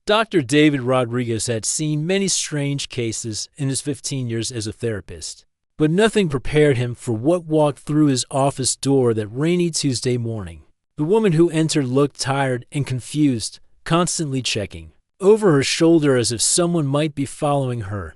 Dr. David Rodriguez had seen many strange cases in his 15 years as a therapist, but nothing prepared him for what walked through his office door that rainy Tuesday morning. The woman who entered looked tired and confused, constantly checking over her shoulder as if someone might be following her.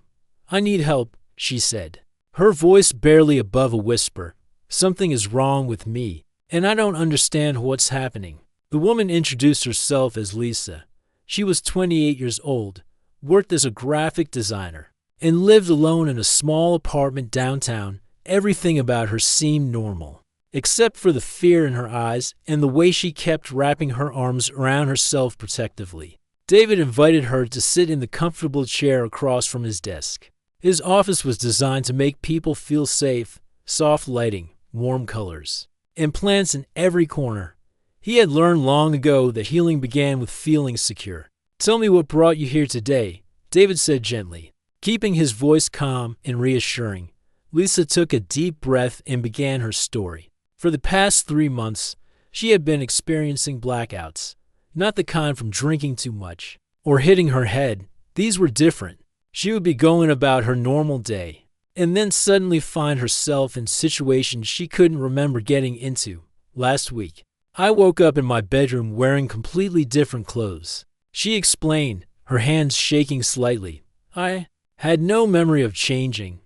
"I need help," she said, her voice barely above a whisper. "Something is wrong with me, and I don't understand what's happening." The woman introduced herself as Lisa. She was 28 years old, worked as a graphic designer, and lived alone in a small apartment downtown. Everything about her seemed normal, except for the fear in her eyes and the way she kept wrapping her arms around herself protectively. David invited her to sit in the comfortable chair across from his desk. His office was designed to make people feel safe, soft lighting, warm colors, and plants in every corner. He had learned long ago that healing began with feeling secure. "Tell me what brought you here today," David said gently, keeping his voice calm and reassuring. Lisa took a deep breath and began her story. For the past 3 months, she had been experiencing blackouts, not the kind from drinking too much or hitting her head. These were different. She would be going about her normal day, and then suddenly find herself in situations she couldn't remember getting into. "Last week, I woke up in my bedroom wearing completely different clothes," she explained, her hands shaking slightly. "I had no memory of changing.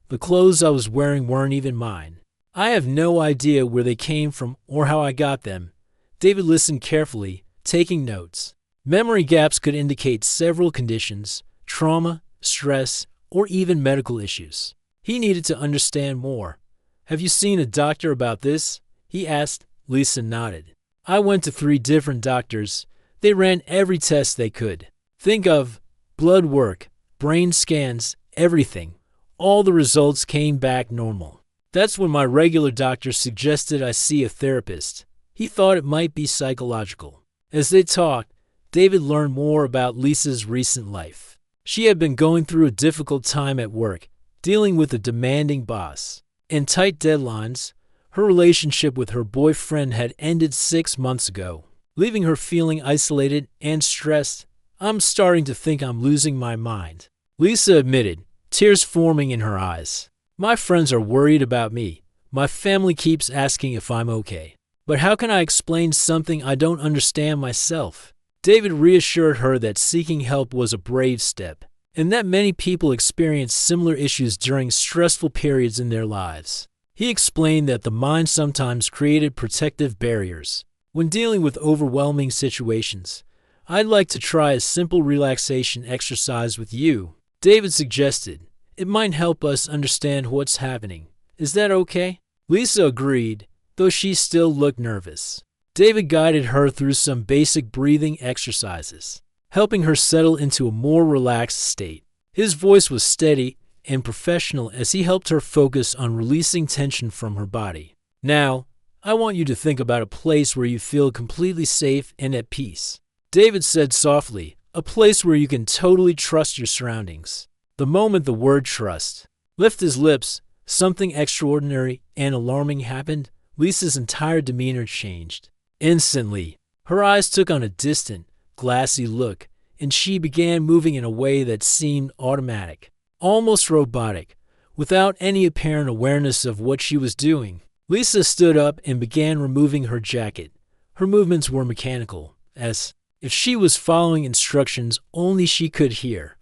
The clothes I was wearing weren't even mine. I have no idea where they came from or how I got them." David listened carefully, taking notes. Memory gaps could indicate several conditions: trauma, stress, or even medical issues. He needed to understand more. "Have you seen a doctor about this?" he asked. Lisa nodded. "I went to 3 different doctors. They ran every test they could think of: blood work, brain scans, everything. All the results came back normal. That's when my regular doctor suggested I see a therapist. He thought it might be psychological." As they talked, David learned more about Lisa's recent life. She had been going through a difficult time at work, dealing with a demanding boss and tight deadlines. Her relationship with her boyfriend had ended 6 months ago, leaving her feeling isolated and stressed. "I'm starting to think I'm losing my mind," Lisa admitted, tears forming in her eyes. "My friends are worried about me. My family keeps asking if I'm okay. But how can I explain something I don't understand myself?" David reassured her that seeking help was a brave step, and that many people experience similar issues during stressful periods in their lives. He explained that the mind sometimes created protective barriers when dealing with overwhelming situations. "I'd like to try a simple relaxation exercise with you," David suggested. "It might help us understand what's happening. Is that okay?" Lisa agreed, though she still looked nervous. David guided her through some basic breathing exercises, helping her settle into a more relaxed state. His voice was steady and professional as he helped her focus on releasing tension from her body. "Now, I want you to think about a place where you feel completely safe and at peace," David said softly, "a place where you can totally trust your surroundings." The moment the word trust left his lips, something extraordinary and alarming happened. Lisa's entire demeanor changed. Instantly, her eyes took on a distant, glassy look, and she began moving in a way that seemed automatic, almost robotic, without any apparent awareness of what she was doing. Lisa stood up and began removing her jacket. Her movements were mechanical, as if she was following instructions only she could hear.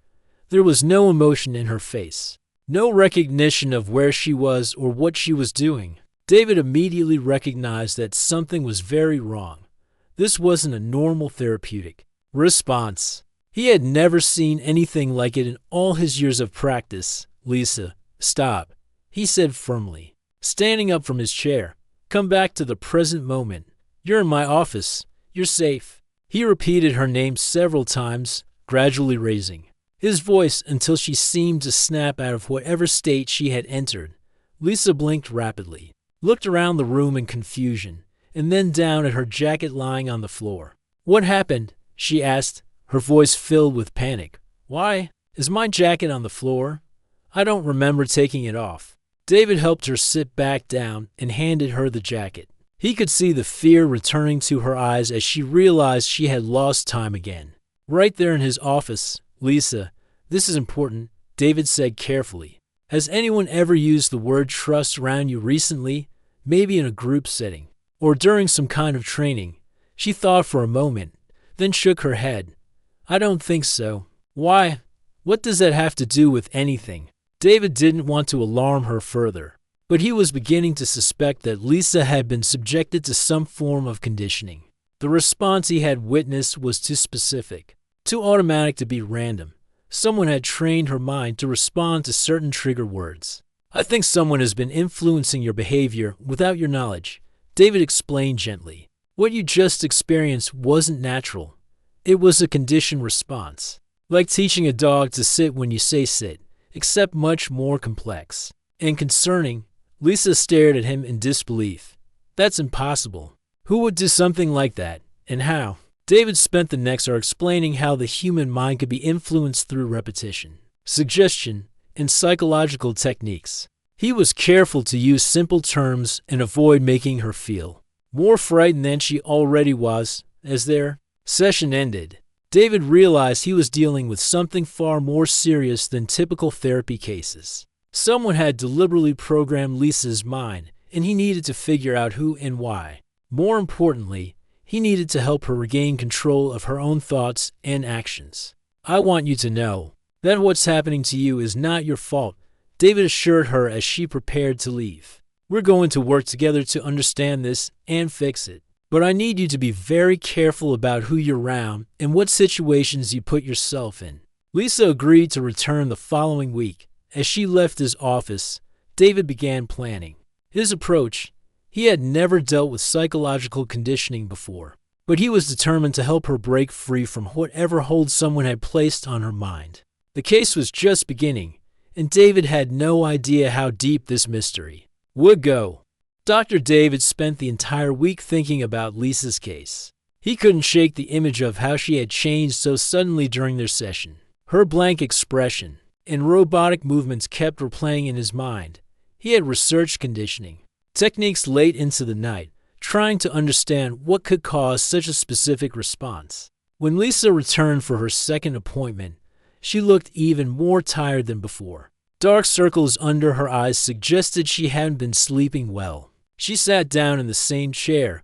There was no emotion in her face, no recognition of where she was or what she was doing. David immediately recognized that something was very wrong. This wasn't a normal therapeutic response. He had never seen anything like it in all his years of practice. "Lisa, stop," he said firmly, standing up from his chair. "Come back to the present moment. You're in my office. You're safe." He repeated her name several times, gradually raising his voice until she seemed to snap out of whatever state she had entered. Lisa blinked rapidly, looked around the room in confusion, and then down at her jacket lying on the floor. "What happened?" she asked, her voice filled with panic. "Why is my jacket on the floor? I don't remember taking it off." David helped her sit back down and handed her the jacket. He could see the fear returning to her eyes as she realized she had lost time again. Right there in his office. Lisa, this is important, David said carefully. Has anyone ever used the word trust around you recently? Maybe in a group setting, or during some kind of training? She thought for a moment, then shook her head. I don't think so. Why? What does that have to do with anything? David didn't want to alarm her further, but he was beginning to suspect that Lisa had been subjected to some form of conditioning. The response he had witnessed was too specific, too automatic to be random. Someone had trained her mind to respond to certain trigger words. I think someone has been influencing your behavior without your knowledge, David explained gently. What you just experienced wasn't natural. It was a conditioned response. Like teaching a dog to sit when you say sit, except much more complex. And concerning, Lisa stared at him in disbelief. That's impossible. Who would do something like that, and how? David spent the next hour explaining how the human mind could be influenced through repetition, suggestion, and psychological techniques. He was careful to use simple terms and avoid making her feel more frightened than she already was. As their session ended, David realized he was dealing with something far more serious than typical therapy cases. Someone had deliberately programmed Lisa's mind, and he needed to figure out who and why. More importantly, he needed to help her regain control of her own thoughts and actions. I want you to know that what's happening to you is not your fault, David assured her as she prepared to leave. We're going to work together to understand this and fix it. But I need you to be very careful about who you're around and what situations you put yourself in. Lisa agreed to return the following week. As she left his office, David began planning. His approach, he had never dealt with psychological conditioning before, but he was determined to help her break free from whatever hold someone had placed on her mind. The case was just beginning, and David had no idea how deep this mystery would go. Dr. David spent the entire week thinking about Lisa's case. He couldn't shake the image of how she had changed so suddenly during their session. Her blank expression and robotic movements kept replaying in his mind. He had researched conditioning techniques late into the night, trying to understand what could cause such a specific response. When Lisa returned for her second appointment, she looked even more tired than before. Dark circles under her eyes suggested she hadn't been sleeping well. She sat down in the same chair,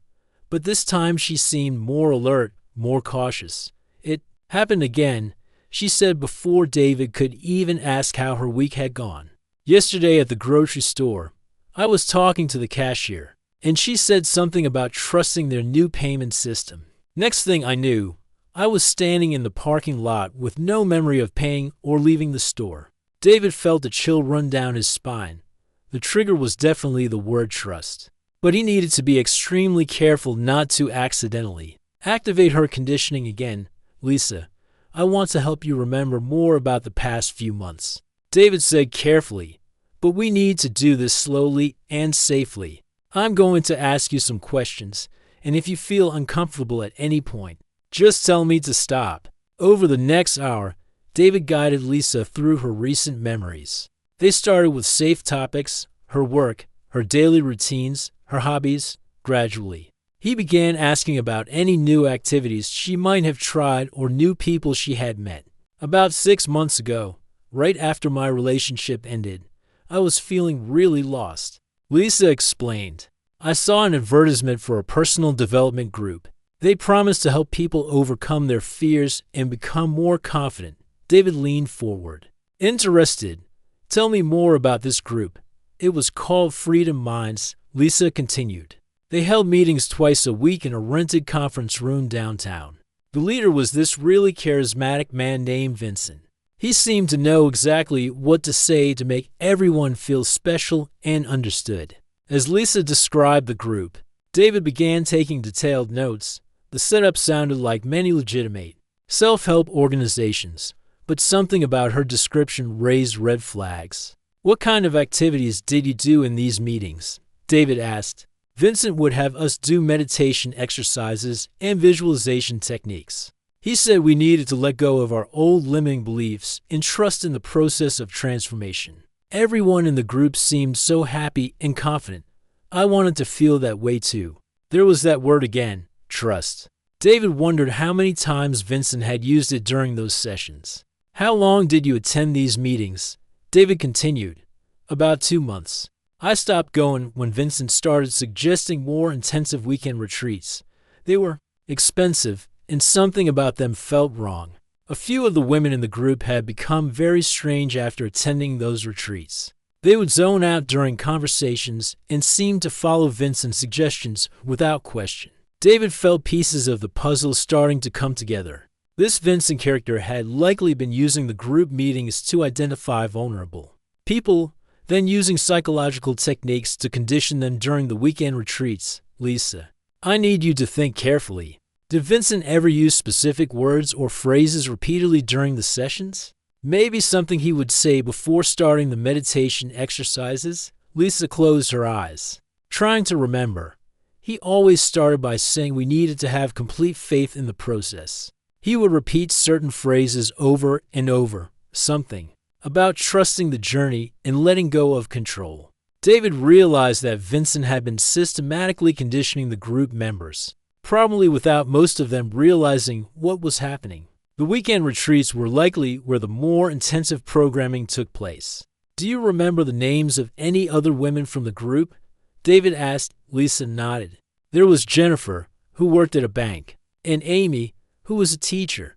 but this time she seemed more alert, more cautious. It happened again, she said before David could even ask how her week had gone. Yesterday at the grocery store, I was talking to the cashier, and she said something about trusting their new payment system. Next thing I knew, I was standing in the parking lot with no memory of paying or leaving the store. David felt a chill run down his spine. The trigger was definitely the word trust, but he needed to be extremely careful not to accidentally activate her conditioning again. Lisa, I want to help you remember more about the past few months, David said carefully, but we need to do this slowly and safely. I'm going to ask you some questions, and if you feel uncomfortable at any point, just tell me to stop. Over the next hour, David guided Lisa through her recent memories. They started with safe topics, her work, her daily routines, her hobbies. Gradually, he began asking about any new activities she might have tried or new people she had met. About 6 months ago, right after my relationship ended, I was feeling really lost. Lisa explained. I saw an advertisement for a personal development group. They promised to help people overcome their fears and become more confident. David leaned forward. Interested? Tell me more about this group. It was called Freedom Minds, Lisa continued. They held meetings twice a week in a rented conference room downtown. The leader was this really charismatic man named Vincent. He seemed to know exactly what to say to make everyone feel special and understood. As Lisa described the group, David began taking detailed notes. The setup sounded like many legitimate self-help organizations, but something about her description raised red flags. What kind of activities did you do in these meetings? David asked. Vincent would have us do meditation exercises and visualization techniques. He said we needed to let go of our old limiting beliefs and trust in the process of transformation. Everyone in the group seemed so happy and confident. I wanted to feel that way too. There was that word again, trust. David wondered how many times Vincent had used it during those sessions. How long did you attend these meetings? David continued. About 2 months. I stopped going when Vincent started suggesting more intensive weekend retreats. They were expensive, and something about them felt wrong. A few of the women in the group had become very strange after attending those retreats. They would zone out during conversations and seemed to follow Vincent's suggestions without question. David felt pieces of the puzzle starting to come together. This Vincent character had likely been using the group meetings to identify vulnerable people, then using psychological techniques to condition them during the weekend retreats. Lisa, I need you to think carefully. Did Vincent ever use specific words or phrases repeatedly during the sessions? Maybe something he would say before starting the meditation exercises? Lisa closed her eyes, trying to remember. He always started by saying we needed to have complete faith in the process. He would repeat certain phrases over and over, something about trusting the journey and letting go of control. David realized that Vincent had been systematically conditioning the group members, probably without most of them realizing what was happening. The weekend retreats were likely where the more intensive programming took place. Do you remember the names of any other women from the group? David asked. Lisa nodded. There was Jennifer, who worked at a bank, and Amy, who was a teacher.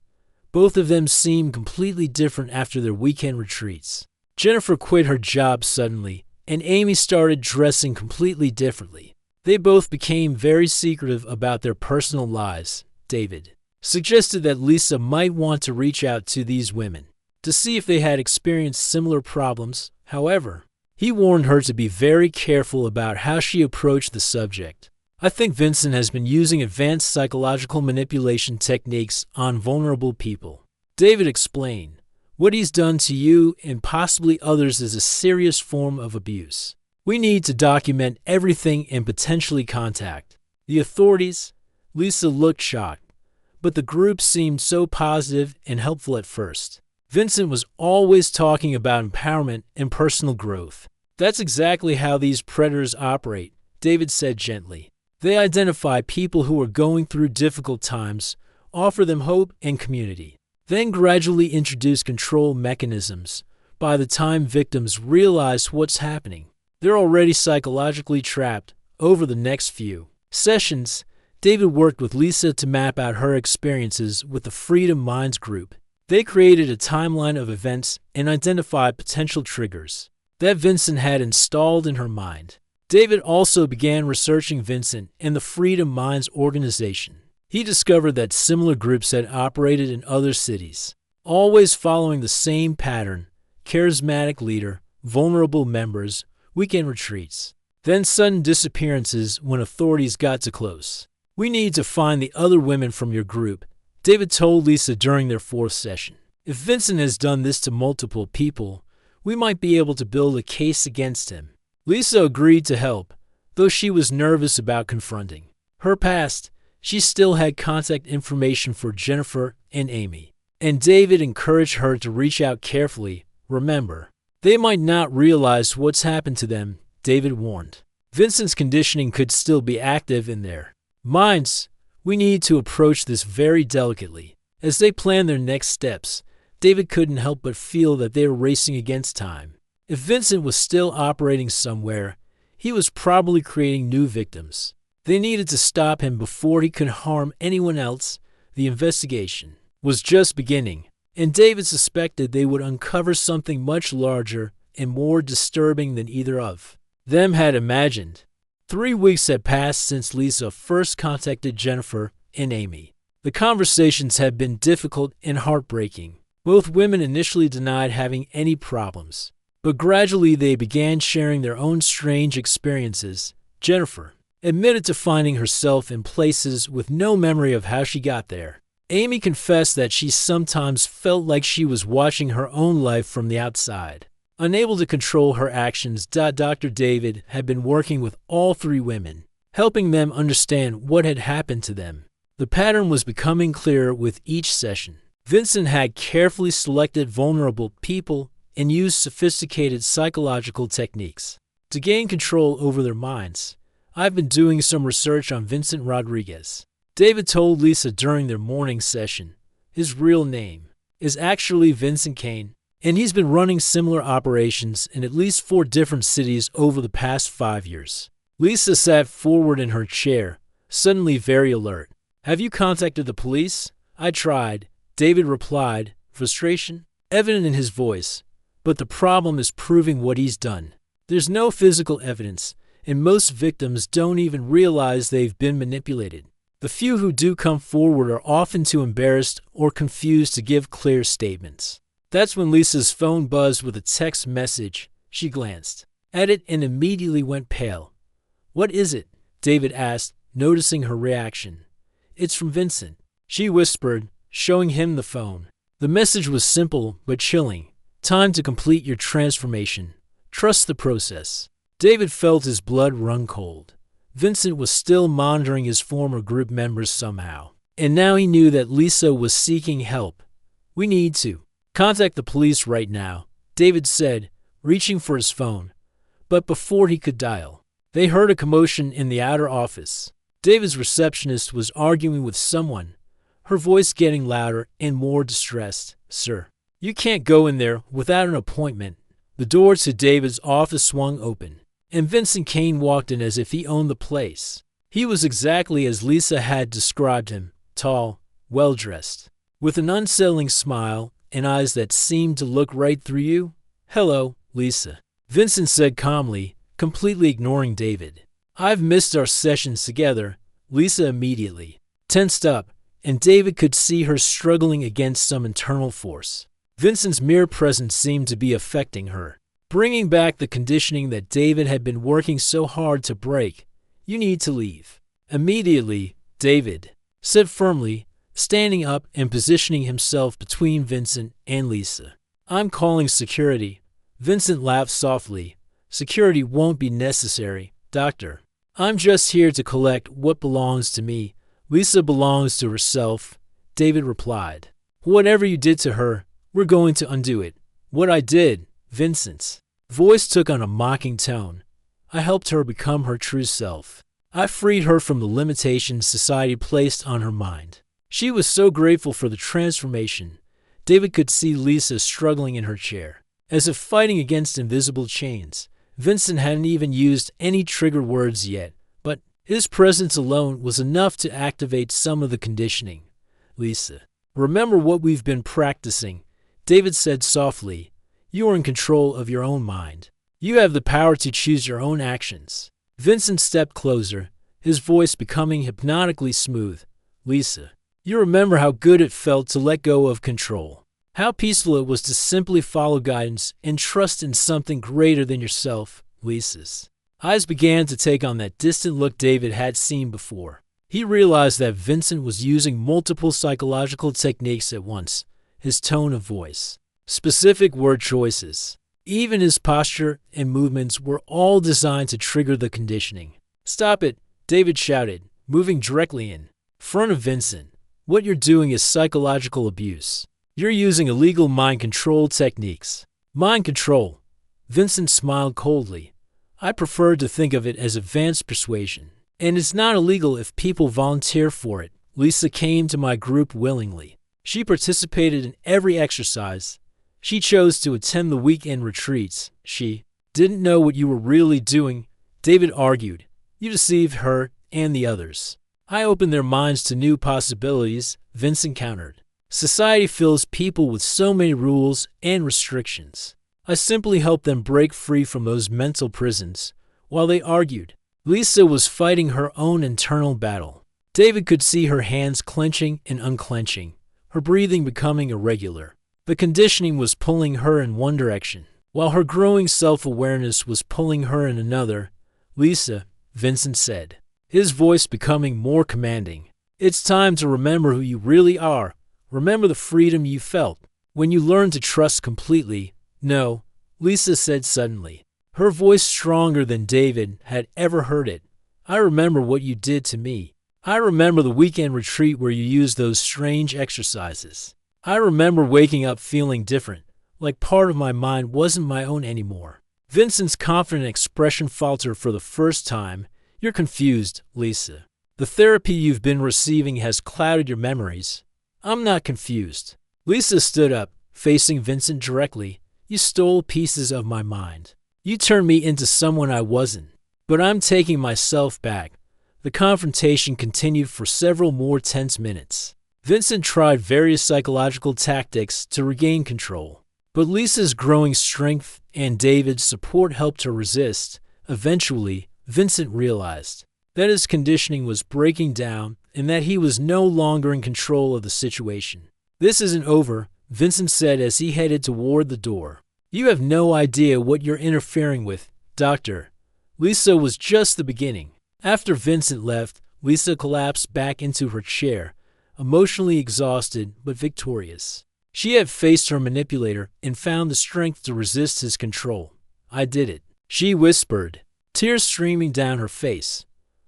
Both of them seemed completely different after their weekend retreats. Jennifer quit her job suddenly, and Amy started dressing completely differently. They both became very secretive about their personal lives. David suggested that Lisa might want to reach out to these women to see if they had experienced similar problems. However, he warned her to be very careful about how she approached the subject. I think Vincent has been using advanced psychological manipulation techniques on vulnerable people. David explained. What he's done to you and possibly others is a serious form of abuse. We need to document everything and potentially contact the authorities. Lisa looked shocked, but the group seemed so positive and helpful at first. Vincent was always talking about empowerment and personal growth. That's exactly how these predators operate, David said gently. They identify people who are going through difficult times, offer them hope and community, then gradually introduce control mechanisms. By the time victims realize what's happening, they're already psychologically trapped. Over the next few sessions, David worked with Lisa to map out her experiences with the Freedom Minds group. They created a timeline of events and identified potential triggers that Vincent had installed in her mind. David also began researching Vincent and the Freedom Minds organization. He discovered that similar groups had operated in other cities, always following the same pattern: charismatic leader, vulnerable members, weekend retreats, then sudden disappearances when authorities got too close. We need to find the other women from your group, David told Lisa during their 4th session. If Vincent has done this to multiple people, we might be able to build a case against him. Lisa agreed to help, though she was nervous about confronting her past. She still had contact information for Jennifer and Amy, and David encouraged her to reach out carefully. Remember, they might not realize what's happened to them, David warned. Vincent's conditioning could still be active in their minds. We need to approach this very delicately. As they planned their next steps, David couldn't help but feel that they were racing against time. If Vincent was still operating somewhere, he was probably creating new victims. They needed to stop him before he could harm anyone else. The investigation was just beginning, and David suspected they would uncover something much larger and more disturbing than either of them had imagined. 3 weeks had passed since Lisa first contacted Jennifer and Amy. The conversations had been difficult and heartbreaking. Both women initially denied having any problems, but gradually they began sharing their own strange experiences. Jennifer admitted to finding herself in places with no memory of how she got there. Amy confessed that she sometimes felt like she was watching her own life from the outside, unable to control her actions. Dr. David had been working with all 3 women, helping them understand what had happened to them. The pattern was becoming clearer with each session. Vincent had carefully selected vulnerable people and used sophisticated psychological techniques to gain control over their minds. I've been doing some research on Vincent Rodriguez, David told Lisa during their morning session. His real name is actually Vincent Kane, and he's been running similar operations in at least 4 different cities over the past 5 years. Lisa sat forward in her chair, suddenly very alert. Have you contacted the police? I tried, David replied, frustration evident in his voice. But the problem is proving what he's done. There's no physical evidence, and most victims don't even realize they've been manipulated. The few who do come forward are often too embarrassed or confused to give clear statements. That's when Lisa's phone buzzed with a text message. She glanced at it and immediately went pale. What is it? David asked, noticing her reaction. It's from Vincent, she whispered, showing him the phone. The message was simple but chilling. Time to complete your transformation. Trust the process. David felt his blood run cold. Vincent was still monitoring his former group members somehow. And now he knew that Lisa was seeking help. We need to contact the police right now, David said, reaching for his phone. But before he could dial, they heard a commotion in the outer office. David's receptionist was arguing with someone, her voice getting louder and more distressed. Sir, you can't go in there without an appointment. The door to David's office swung open, and Vincent Kane walked in as if he owned the place. He was exactly as Lisa had described him, tall, well-dressed, with an unsettling smile and eyes that seemed to look right through you. Hello, Lisa, Vincent said calmly, completely ignoring David. I've missed our sessions together. Lisa immediately tensed up, and David could see her struggling against some internal force. Vincent's mere presence seemed to be affecting her, bringing back the conditioning that David had been working so hard to break. You need to leave immediately, David said firmly, standing up and positioning himself between Vincent and Lisa. I'm calling security. Vincent laughed softly. Security won't be necessary, Doctor. I'm just here to collect what belongs to me. Lisa belongs to herself, David replied. Whatever you did to her, we're going to undo it. What I did, Vincent's voice took on a mocking tone. I helped her become her true self. I freed her from the limitations society placed on her mind. She was so grateful for the transformation. David could see Lisa struggling in her chair, as if fighting against invisible chains. Vincent hadn't even used any trigger words yet, but his presence alone was enough to activate some of the conditioning. Lisa, remember what we've been practicing, David said softly. You are in control of your own mind. You have the power to choose your own actions. Vincent stepped closer, his voice becoming hypnotically smooth. Lisa, you remember how good it felt to let go of control. How peaceful it was to simply follow guidance and trust in something greater than yourself. Lisa's eyes began to take on that distant look David had seen before. He realized that Vincent was using multiple psychological techniques at once. His tone of voice, specific word choices, even his posture and movements were all designed to trigger the conditioning. Stop it, David shouted, moving directly in front of Vincent. What you're doing is psychological abuse. You're using illegal mind control techniques. Mind control. Vincent smiled coldly. I prefer to think of it as advanced persuasion. And it's not illegal if people volunteer for it. Lisa came to my group willingly. She participated in every exercise. She chose to attend the weekend retreats. She didn't know what you were really doing, David argued. You deceived her and the others. I opened their minds to new possibilities, Vincent countered. Society fills people with so many rules and restrictions. I simply helped them break free from those mental prisons. While they argued, Lisa was fighting her own internal battle. David could see her hands clenching and unclenching, her breathing becoming irregular. The conditioning was pulling her in one direction, while her growing self-awareness was pulling her in another. Lisa, Vincent said, his voice becoming more commanding. It's time to remember who you really are. Remember the freedom you felt when you learned to trust completely. No, Lisa said suddenly, her voice stronger than David had ever heard it. I remember what you did to me. I remember the weekend retreat where you used those strange exercises. I remember waking up feeling different, like part of my mind wasn't my own anymore. Vincent's confident expression faltered for the first time. You're confused, Lisa. The therapy you've been receiving has clouded your memories. I'm not confused. Lisa stood up, facing Vincent directly. You stole pieces of my mind. You turned me into someone I wasn't. But I'm taking myself back. The confrontation continued for several more tense minutes. Vincent tried various psychological tactics to regain control. But Lisa's growing strength and David's support helped her resist. Eventually, Vincent realized that his conditioning was breaking down and that he was no longer in control of the situation. This isn't over, Vincent said as he headed toward the door. You have no idea what you're interfering with, Doctor. Lisa was just the beginning. After Vincent left, Lisa collapsed back into her chair, emotionally exhausted but victorious. She had faced her manipulator and found the strength to resist his control. I did it, she whispered, tears streaming down her face.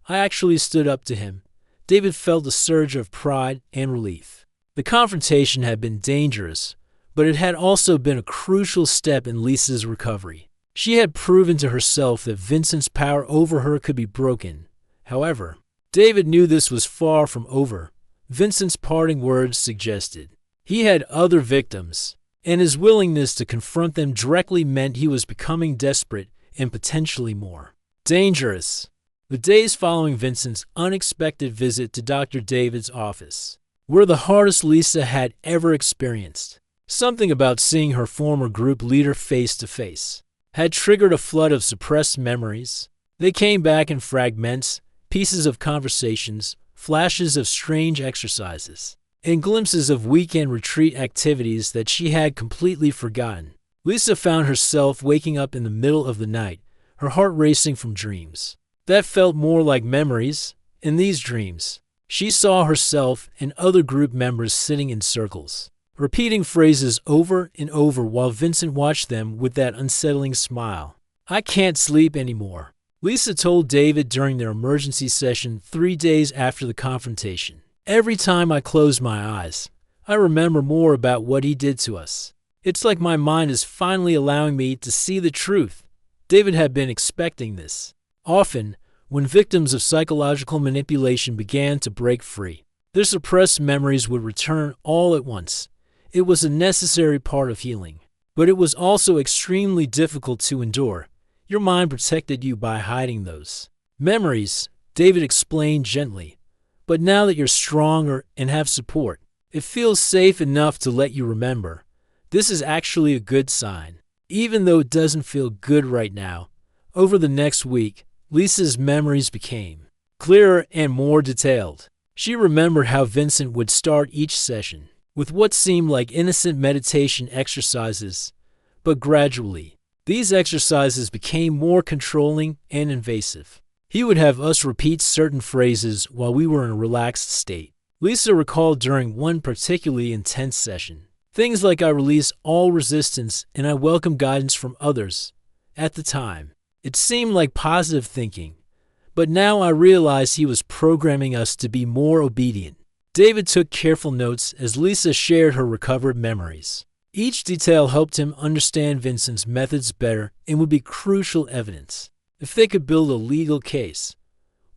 I actually stood up to him. David felt a surge of pride and relief. The confrontation had been dangerous, but it had also been a crucial step in Lisa's recovery. She had proven to herself that Vincent's power over her could be broken. However, David knew this was far from over. Vincent's parting words suggested he had other victims, and his willingness to confront them directly meant he was becoming desperate and potentially more dangerous. The days following Vincent's unexpected visit to Dr. David's office were the hardest Lisa had ever experienced. Something about seeing her former group leader face to face had triggered a flood of suppressed memories. They came back in fragments, pieces of conversations, flashes of strange exercises, and glimpses of weekend retreat activities that she had completely forgotten. Lisa found herself waking up in the middle of the night, her heart racing from dreams that felt more like memories. In these dreams, she saw herself and other group members sitting in circles, repeating phrases over and over while Vincent watched them with that unsettling smile. I can't sleep anymore, Lisa told David during their emergency session 3 days after the confrontation. Every time I close my eyes, I remember more about what he did to us. It's like my mind is finally allowing me to see the truth. David had been expecting this. Often, when victims of psychological manipulation began to break free, their suppressed memories would return all at once. It was a necessary part of healing, but it was also extremely difficult to endure. Your mind protected you by hiding those memories, David explained gently. But now that you're stronger and have support, it feels safe enough to let you remember. This is actually a good sign, even though it doesn't feel good right now. Over the next week, Lisa's memories became clearer and more detailed. She remembered how Vincent would start each session with what seemed like innocent meditation exercises, but gradually, these exercises became more controlling and invasive. He would have us repeat certain phrases while we were in a relaxed state. Lisa recalled during one particularly intense session, things like I release all resistance and I welcome guidance from others. At the time, it seemed like positive thinking, but now I realize he was programming us to be more obedient. David took careful notes as Lisa shared her recovered memories. Each detail helped him understand Vincent's methods better and would be crucial evidence if they could build a legal case.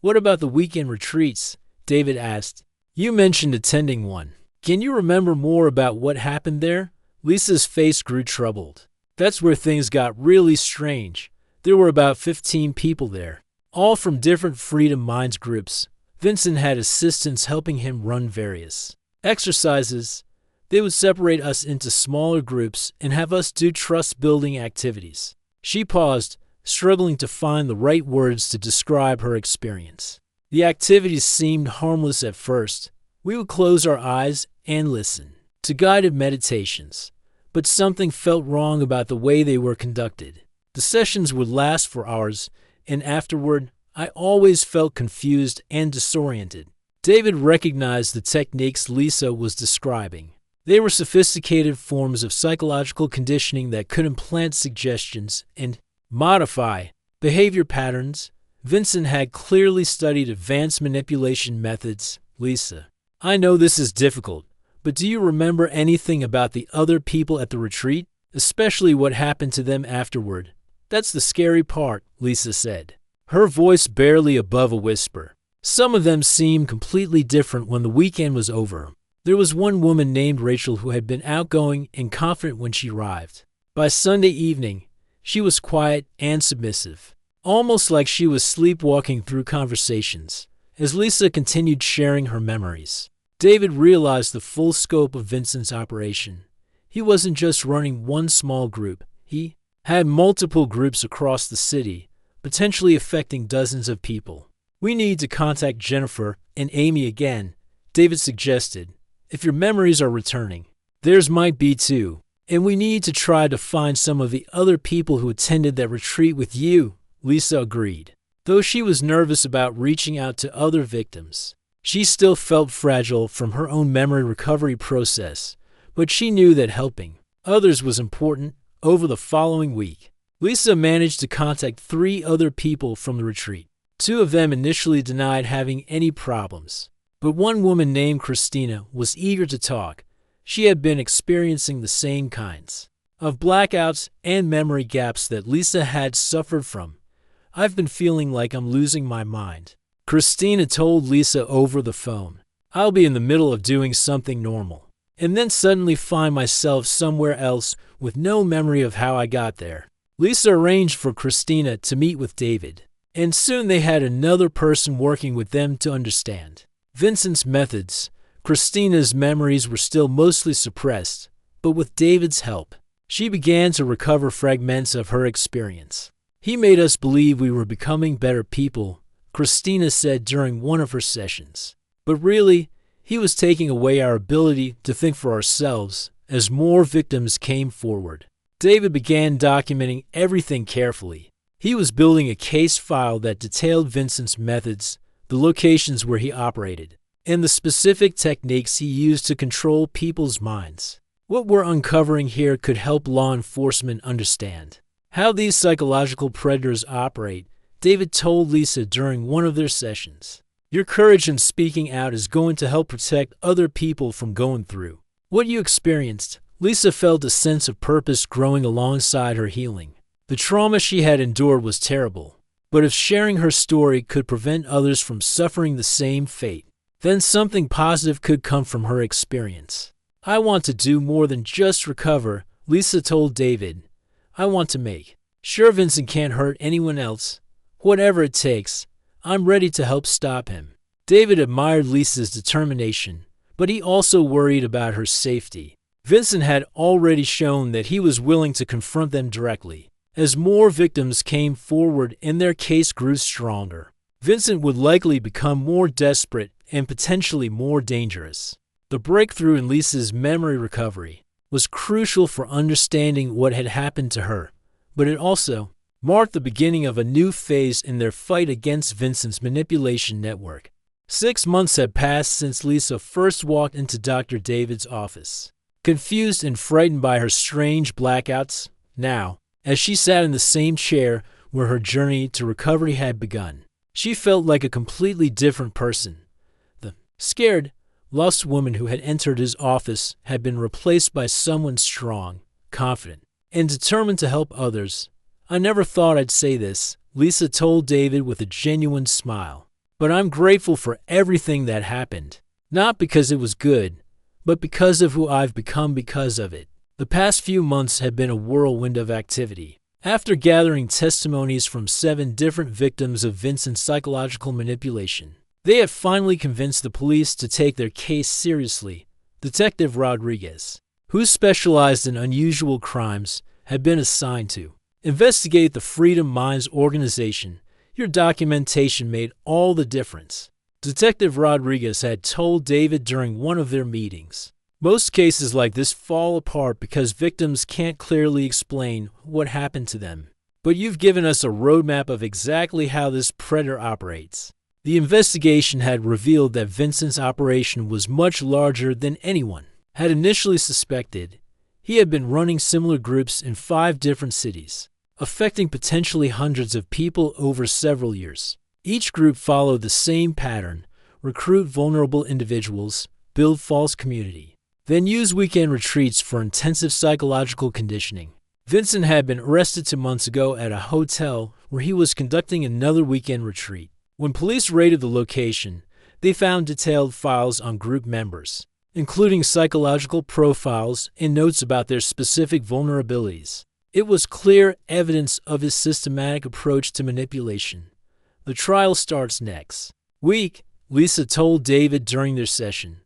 What about the weekend retreats? David asked. You mentioned attending one. Can you remember more about what happened there? Lisa's face grew troubled. That's where things got really strange. There were about 15 people there, all from different Freedom Minds groups. Vincent had assistants helping him run various exercises. They would separate us into smaller groups and have us do trust-building activities. She paused, struggling to find the right words to describe her experience. The activities seemed harmless at first. We would close our eyes and listen to guided meditations, but something felt wrong about the way they were conducted. The sessions would last for hours, and afterward, I always felt confused and disoriented. David recognized the techniques Lisa was describing. They were sophisticated forms of psychological conditioning that could implant suggestions and modify behavior patterns. Vincent had clearly studied advanced manipulation methods. Lisa, I know this is difficult, but do you remember anything about the other people at the retreat, especially what happened to them afterward? That's the scary part, Lisa said, her voice barely above a whisper. Some of them seemed completely different when the weekend was over. There was one woman named Rachel who had been outgoing and confident when she arrived. By Sunday evening, she was quiet and submissive, almost like she was sleepwalking through conversations. As Lisa continued sharing her memories, David realized the full scope of Vincent's operation. He wasn't just running one small group. He had multiple groups across the city, potentially affecting dozens of people. "We need to contact Jennifer and Amy again," David suggested. "If your memories are returning, theirs might be too. And we need to try to find some of the other people who attended that retreat with you," Lisa agreed. Though she was nervous about reaching out to other victims, she still felt fragile from her own memory recovery process, but she knew that helping others was important. Over the following week, Lisa managed to contact 3 other people from the retreat. 2 of them initially denied having any problems, but one woman named Christina was eager to talk. She had been experiencing the same kinds of blackouts and memory gaps that Lisa had suffered from. "I've been feeling like I'm losing my mind," Christina told Lisa over the phone. "I'll be in the middle of doing something normal, and then suddenly find myself somewhere else with no memory of how I got there." Lisa arranged for Christina to meet with David, and soon they had another person working with them to understand Vincent's methods. Christina's memories were still mostly suppressed, but with David's help, she began to recover fragments of her experience. "He made us believe we were becoming better people," Christina said during one of her sessions. "But really, he was taking away our ability to think for ourselves." As more victims came forward, David began documenting everything carefully. He was building a case file that detailed Vincent's methods, the locations where he operated, and the specific techniques he used to control people's minds. What we're uncovering here could help law enforcement understand how these psychological predators operate, David told Lisa during one of their sessions. "Your courage in speaking out is going to help protect other people from going through what you experienced." Lisa felt a sense of purpose growing alongside her healing. The trauma she had endured was terrible, but if sharing her story could prevent others from suffering the same fate, then something positive could come from her experience. "I want to do more than just recover," Lisa told David. "I want to make sure Vincent can't hurt anyone else. Whatever it takes, I'm ready to help stop him." David admired Lisa's determination, but he also worried about her safety. Vincent had already shown that he was willing to confront them directly. As more victims came forward and their case grew stronger, Vincent would likely become more desperate and potentially more dangerous. The breakthrough in Lisa's memory recovery was crucial for understanding what had happened to her, but it also marked the beginning of a new phase in their fight against Vincent's manipulation network. 6 months had passed since Lisa first walked into Dr. David's office. Confused and frightened by her strange blackouts, now, as she sat in the same chair where her journey to recovery had begun, she felt like a completely different person. The scared, lost woman who had entered his office had been replaced by someone strong, confident, and determined to help others. "I never thought I'd say this," Lisa told David with a genuine smile. "But I'm grateful for everything that happened. Not because it was good, but because of who I've become because of it." The past few months had been a whirlwind of activity. After gathering testimonies from 7 different victims of Vincent's psychological manipulation, they had finally convinced the police to take their case seriously. Detective Rodriguez, who specialized in unusual crimes, had been assigned to investigate the Freedom Minds organization. "Your documentation made all the difference," Detective Rodriguez had told David during one of their meetings. "Most cases like this fall apart because victims can't clearly explain what happened to them. But you've given us a roadmap of exactly how this predator operates." The investigation had revealed that Vincent's operation was much larger than anyone had initially suspected. He had been running similar groups in 5 different cities, affecting potentially hundreds of people over several years. Each group followed the same pattern: recruit vulnerable individuals, build false community, then use weekend retreats for intensive psychological conditioning. Vincent had been arrested 2 months ago at a hotel where he was conducting another weekend retreat. When police raided the location, they found detailed files on group members, including psychological profiles and notes about their specific vulnerabilities. It was clear evidence of his systematic approach to manipulation. The trial starts next week, Lisa told David during their session.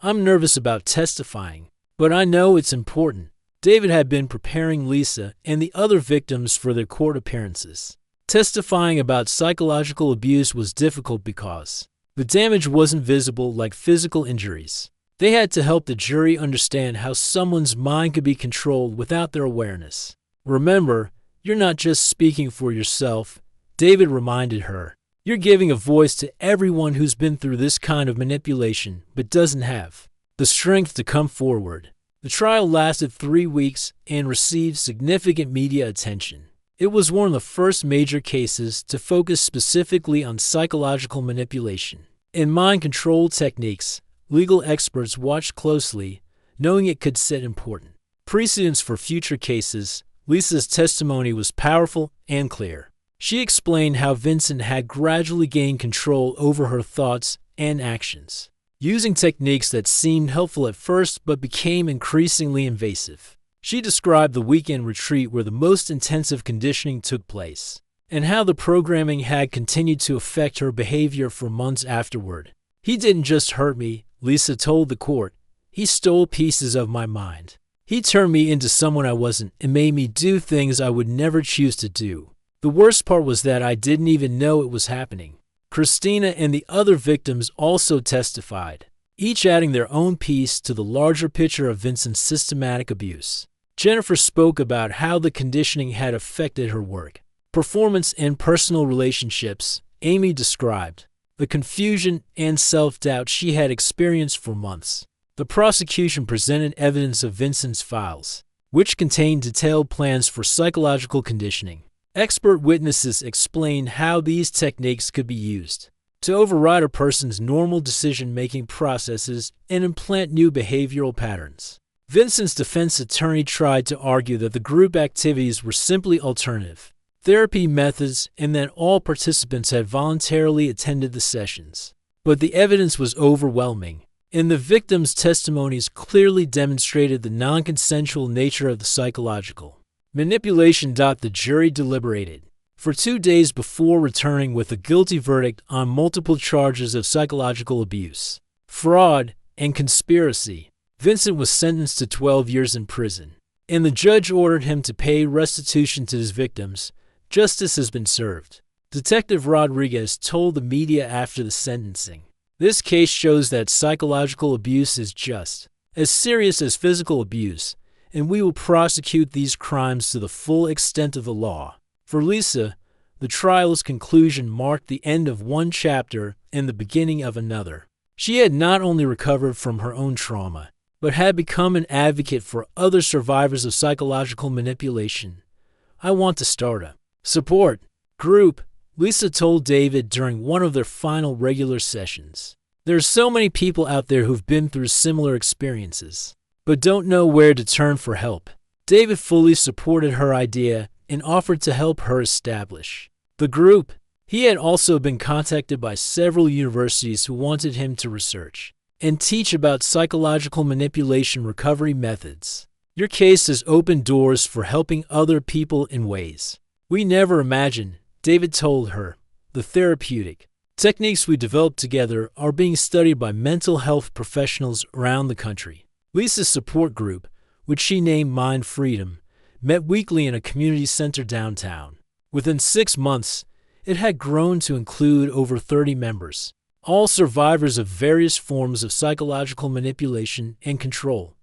I'm nervous about testifying, but I know it's important. David had been preparing Lisa and the other victims for their court appearances. Testifying about psychological abuse was difficult because the damage wasn't visible like physical injuries. They had to help the jury understand how someone's mind could be controlled without their awareness. Remember, you're not just speaking for yourself, David reminded her. You're giving a voice to everyone who's been through this kind of manipulation but doesn't have the strength to come forward. The trial lasted 3 weeks and received significant media attention. It was one of the first major cases to focus specifically on psychological manipulation and mind control techniques. Legal experts watched closely, knowing it could set important precedents for future cases. Lisa's testimony was powerful and clear. She explained how Vincent had gradually gained control over her thoughts and actions, using techniques that seemed helpful at first but became increasingly invasive. She described the weekend retreat where the most intensive conditioning took place, and how the programming had continued to affect her behavior for months afterward. He didn't just hurt me, Lisa told the court. He stole pieces of my mind. He turned me into someone I wasn't and made me do things I would never choose to do. The worst part was that I didn't even know it was happening. Christina and the other victims also testified, each adding their own piece to the larger picture of Vincent's systematic abuse. Jennifer spoke about how the conditioning had affected her work, performance, and personal relationships. Amy described the confusion and self-doubt she had experienced for months. The prosecution presented evidence of Vincent's files, which contained detailed plans for psychological conditioning. Expert witnesses explained how these techniques could be used to override a person's normal decision-making processes and implant new behavioral patterns. Vincent's defense attorney tried to argue that the group activities were simply alternative therapy methods and that all participants had voluntarily attended the sessions. But the evidence was overwhelming, and the victims' testimonies clearly demonstrated the non-consensual nature of the psychological manipulation. The jury deliberated for 2 days before returning with a guilty verdict on multiple charges of psychological abuse, fraud, and conspiracy. Vincent was sentenced to 12 years in prison, and the judge ordered him to pay restitution to his victims. Justice has been served, Detective Rodriguez told the media after the sentencing. This case shows that psychological abuse is just as serious as physical abuse, and we will prosecute these crimes to the full extent of the law. For Lisa, the trial's conclusion marked the end of one chapter and the beginning of another. She had not only recovered from her own trauma, but had become an advocate for other survivors of psychological manipulation. I want to start a support group, Lisa told David during one of their final regular sessions. There are so many people out there who've been through similar experiences, but don't know where to turn for help. David fully supported her idea and offered to help her establish the group. He had also been contacted by several universities who wanted him to research and teach about psychological manipulation recovery methods. Your case has opened doors for helping other people in ways we never imagined, David told her. The therapeutic techniques we developed together are being studied by mental health professionals around the country. Lisa's support group, which she named Mind Freedom, met weekly in a community center downtown. Within 6 months, it had grown to include over 30 members, all survivors of various forms of psychological manipulation and control.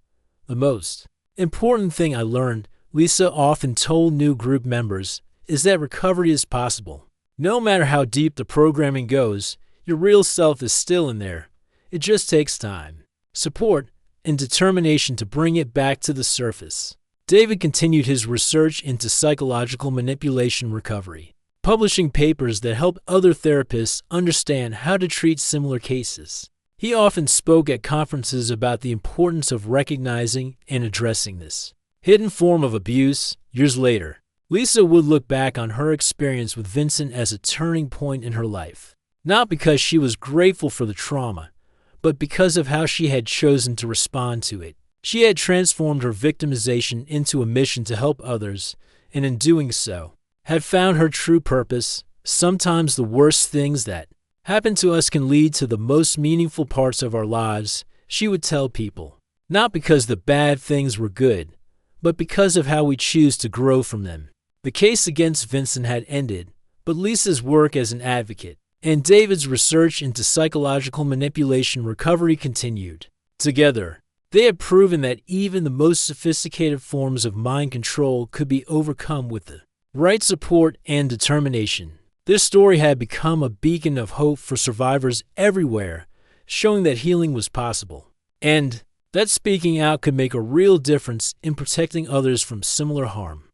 The most important thing I learned, Lisa often told new group members, is that recovery is possible. No matter how deep the programming goes, your real self is still in there. It just takes time, support, and determination to bring it back to the surface. David continued his research into psychological manipulation recovery, publishing papers that help other therapists understand how to treat similar cases. He often spoke at conferences about the importance of recognizing and addressing this hidden form of abuse. Years later, Lisa would look back on her experience with Vincent as a turning point in her life. not because she was grateful for the trauma, but because of how she had chosen to respond to it. She had transformed her victimization into a mission to help others, and in doing so, had found her true purpose. Sometimes the worst things that happen to us can lead to the most meaningful parts of our lives, she would tell people. Not because the bad things were good, but because of how we choose to grow from them. The case against Vincent had ended, but Lisa's work as an advocate and David's research into psychological manipulation recovery continued. Together, they had proven that even the most sophisticated forms of mind control could be overcome with the right support and determination. This story had become a beacon of hope for survivors everywhere, showing that healing was possible, and that speaking out could make a real difference in protecting others from similar harm.